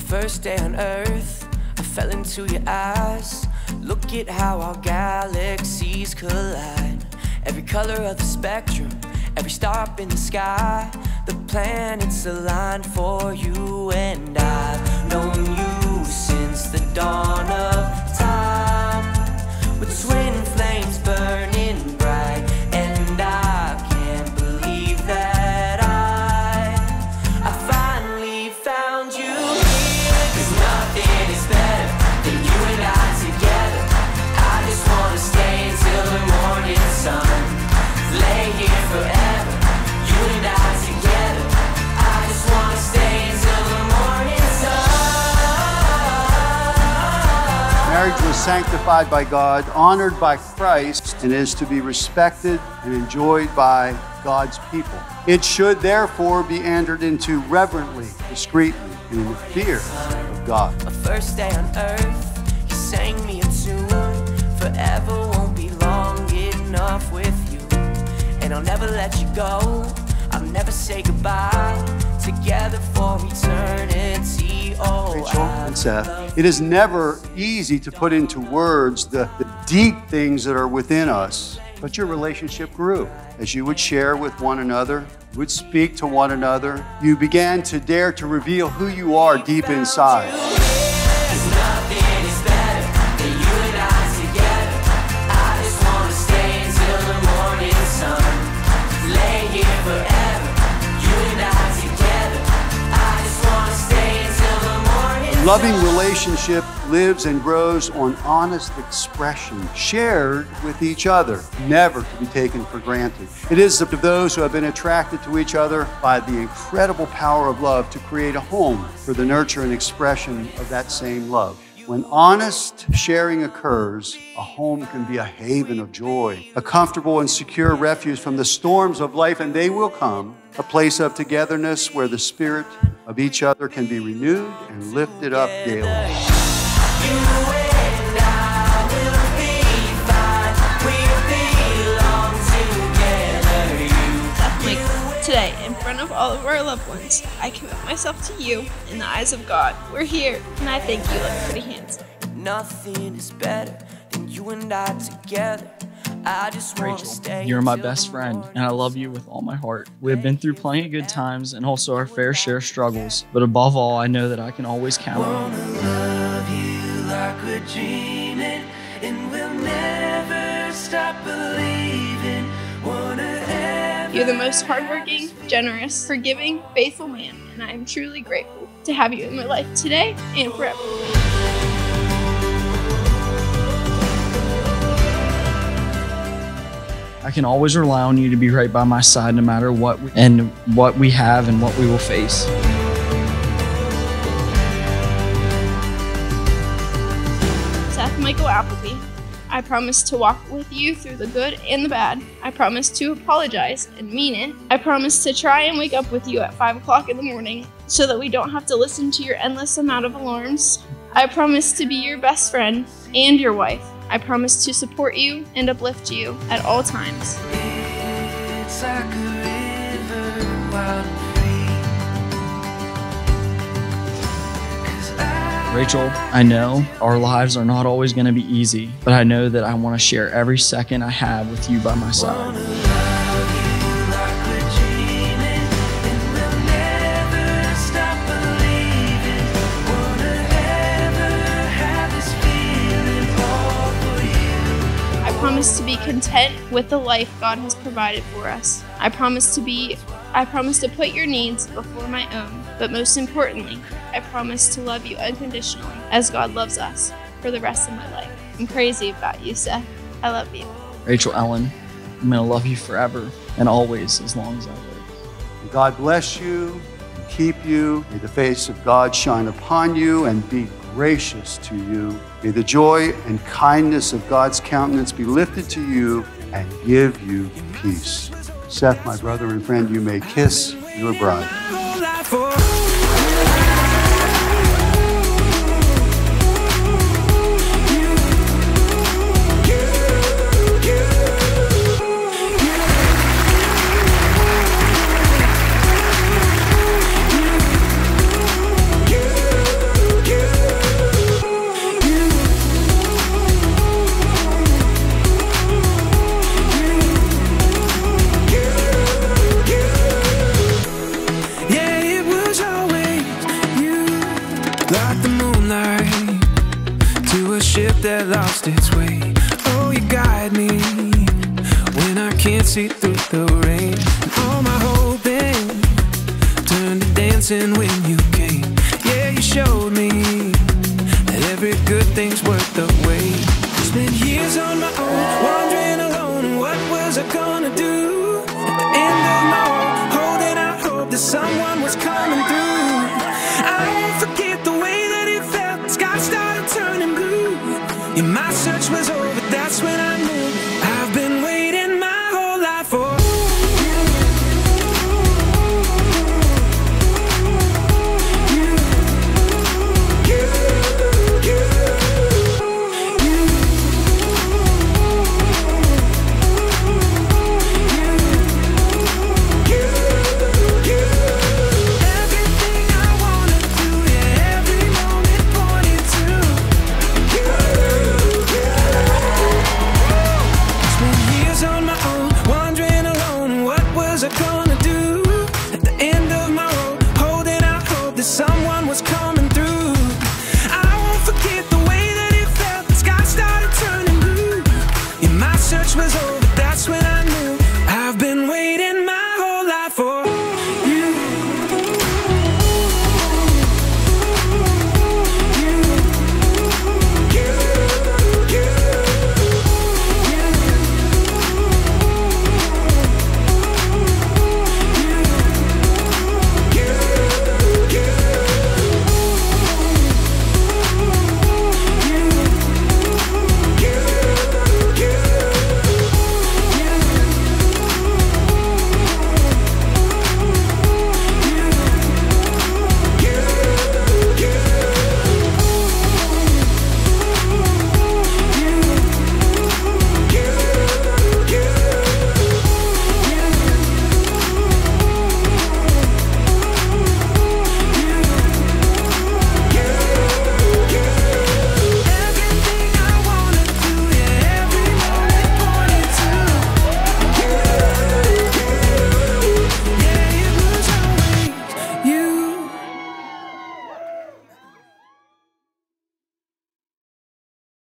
My first day on earth, I fell into your eyes. Look at how our galaxies collide. Every color of the spectrum, every star up in the sky. The planets aligned for you, and I've known you since the dawn of time. With twin flames burning bright, and I can't believe that I finally found you here. 'Cause nothing is better than you and I together. I just wanna stay until the morning sun. Lay here forever, you and I together. I just wanna stay until the morning sun. Marriage was sanctified by God, honored by Christ, and is to be respected and enjoyed by God's people. It should therefore be entered into reverently, discreetly, and in the fear of God. My first day on earth, you sang me a tune. Forever won't be long enough with you, and I'll never let you go. I'll never say goodbye. Together for eternity. Oh, Rachel and Seth, it is never easy to put into words the deep things that are within us, but your relationship grew as you would share with one another, would speak to one another. You began to dare to reveal who you are deep inside. Loving relationship lives and grows on honest expression, shared with each other, never to be taken for granted. It is of those who have been attracted to each other by the incredible power of love to create a home for the nurture and expression of that same love. When honest sharing occurs, a home can be a haven of joy, a comfortable and secure refuge from the storms of life, and they will come, a place of togetherness where the spirit of each other can be renewed and lifted up daily. Today, in front of all of our loved ones, I commit myself to you in the eyes of God. We're here, and I think you look pretty handsome. Nothing is better than you and I together. I just want to stay. You're my best friend, and I love you with all my heart. We have been through plenty of good times and also our fair share of struggles, but above all, I know that I can always count on you. Love you like we're dreaming, and we'll never stop believing. You're the most hardworking, generous, forgiving, faithful man, and I am truly grateful to have you in my life today and forever. I can always rely on you to be right by my side no matter what we have and what we will face. Seth Michael Appleby, I promise to walk with you through the good and the bad. I promise to apologize and mean it. I promise to try and wake up with you at 5 o'clock in the morning so that we don't have to listen to your endless amount of alarms. I promise to be your best friend and your wife. I promise to support you and uplift you at all times. It's like a river, wild and free. Rachel, I know our lives are not always going to be easy, but I know that I want to share every second I have with you by my side. I promise to be content with the life God has provided for us. I promise to put your needs before my own, but most importantly, I promise to love you unconditionally as God loves us for the rest of my life. I'm crazy about you, Seth. I love you. Rachel Ellen, I'm going to love you forever and always as long as I live. God bless you and keep you. May the face of God shine upon you and be gracious to you. May the joy and kindness of God's countenance be lifted to you and give you peace. Seth, my brother and friend, you may kiss your bride. can't see through the rain. And all my hoping turned to dancing when you came. Yeah, you showed me that every good thing's worth the wait. Spent years on my own, wandering alone, and what was I gonna do? At the end of my road, holding out hope that someone was coming through. I won't forget the way that it felt, the sky started turning blue. Yeah, my search was over, that's when I knew I've been waiting my whole life for someone was coming through. I won't forget the way that it felt, the sky started turning blue. Yeah, my search was over.